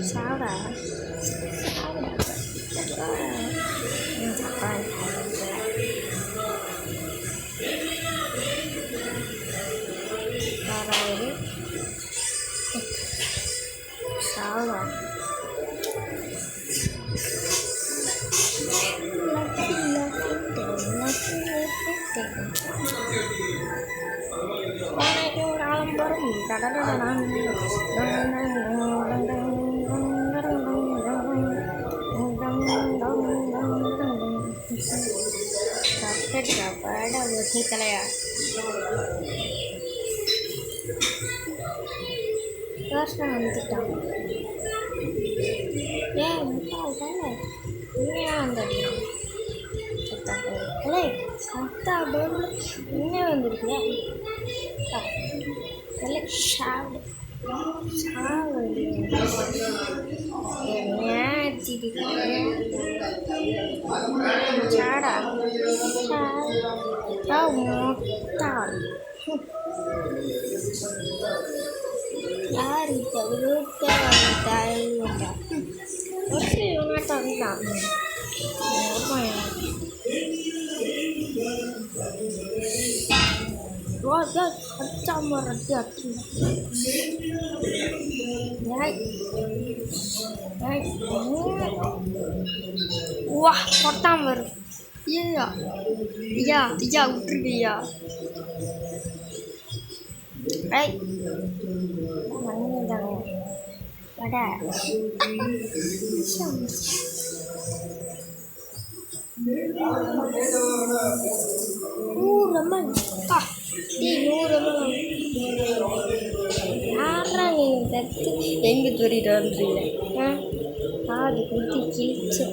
Sao đã? Sao rồi? Kaleya Krishna வந்துட்டான் ஏன் முட்டாள் தானே உண்மையாக வந்துடுறியா இல்லை சத்தா பேர்ல உண்மையாக வந்துருக்கியா இல்லை ஷாவு ஷாவு ஏன் சாடா முட்டாள் யார் இப்போ தாய்ண்டா இவனாட்டம் தான் வா கொட்டாம வரும் ஐயா ஐயா ஐயா விட்டுருக்கியா ஐ மண்ணிதாங்க வட நூறம்மன் நூறம்மன் யாரா நீங்கள் தத்து எங்கே சொல்லிட்டு வந்துறீங்க அது குத்தி கிழிச்சு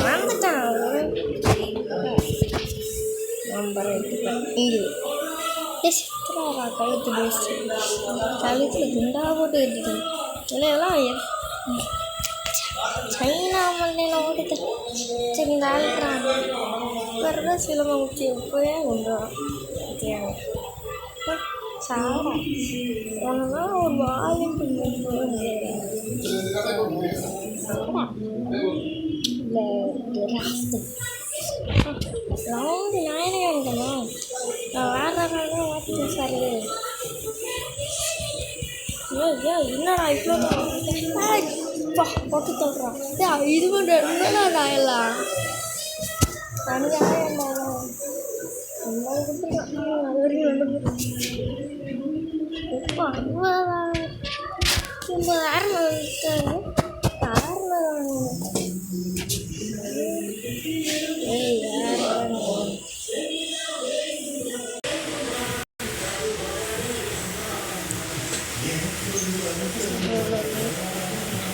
வந்துட்டான் நம்பர் இங்கே சித்ராவா கழுத்து பேஸ்ட் கழுத்தில் குண்டா போட்டு கட்டிட்டு இல்லையெல்லாம் சைனா மல்லையில் ஓடிட்டு சரி இந்த ஆளுக்குறான் இப்போ சிலம்ப முக்கிய இப்போயே கொண்டு வரான் சாரா ஒன்றுனா ஒரு வாயும் இல்லை ரவுண்டு நாயனே இருக்கமா நான் வேறு வார்த்தை சார் என்னடா இவ்வளோ போட்டு தள்ளுறான் இது மட்டும் என்னடா நாயெல்லாம் தனியாக இருந்தாலும் அது வரைக்கும் ரெண்டு இப்போ 50,000 இருக்காங்க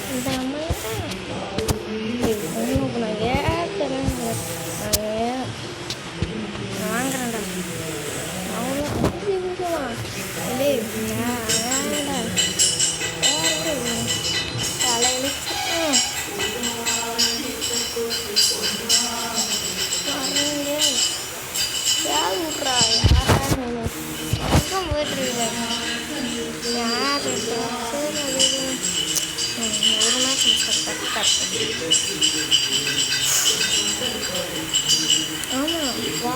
இந்த அம்மா நான் ஏற்றுறேன் வாங்குறேன்டா அவ்வளோ ஆமாம் வா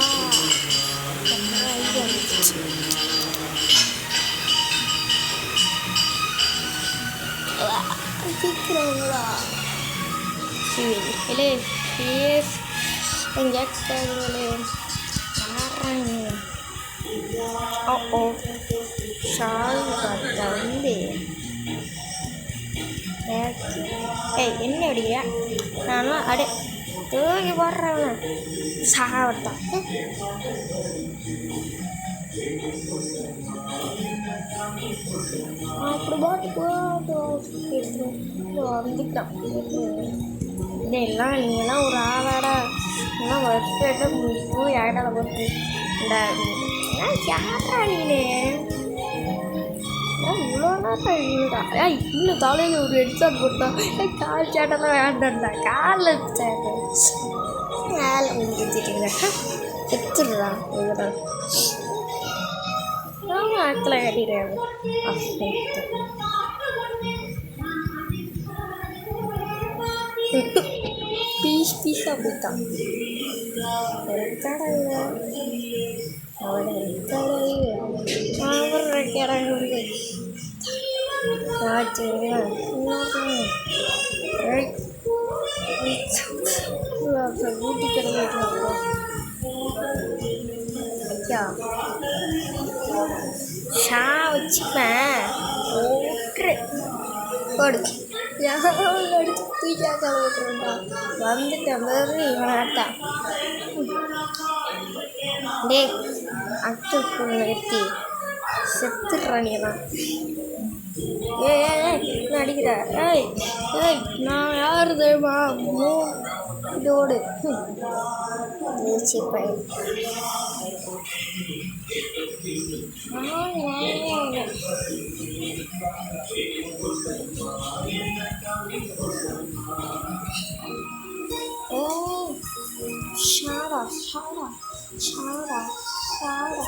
சீக்கிரங்களா இல்லை ஃபேஸ் எங்கேயாச்சுங்களே யாராங்க ஓ ஷால் பார்த்தா வந்து ஏய் என்ன அடிக்கிறியா நானும் அடே தூக்கி போடுறவன சாவத்தான் அப்படி வந்துட்டான் இதெல்லாம் நீங்கள்லாம் ஒரு ஆளாடா எல்லாம் வெப்சைட்டை போய் இடத்துல போட்டு இந்த யாரா நீ இல்லைடா ஏய் இன்னும் தலையில் ஒரு ஹெட்ஷாட் போட்டான் கால் சேட்டெல்லாம் வேண்டாம்டா காலில் சேட்டை மேலே ஊற்றிட்டு செத்துடுறா இதுதான் ஆமாம் ஆக்கில் கட்டிடுறேன் பீஸாக போயிட்டான் ஊட்டி கிடந்து ஐயா ஷா வச்சுப்பேன் ஓட்டுரு போடு அடிச்சு தூக்கியாக்க ஓட்டுருண்டா வந்துட்டேன் பாரு இவனாட்டான் டே அக்டு நிறுத்தி செத்துடுறானே தான் என்ன அடிக்கிற ஏய் ஏய் நான் யார் தெரியுமா இதோடு பையன் ஷாடா ஷாடா ஷாடா ஷாடா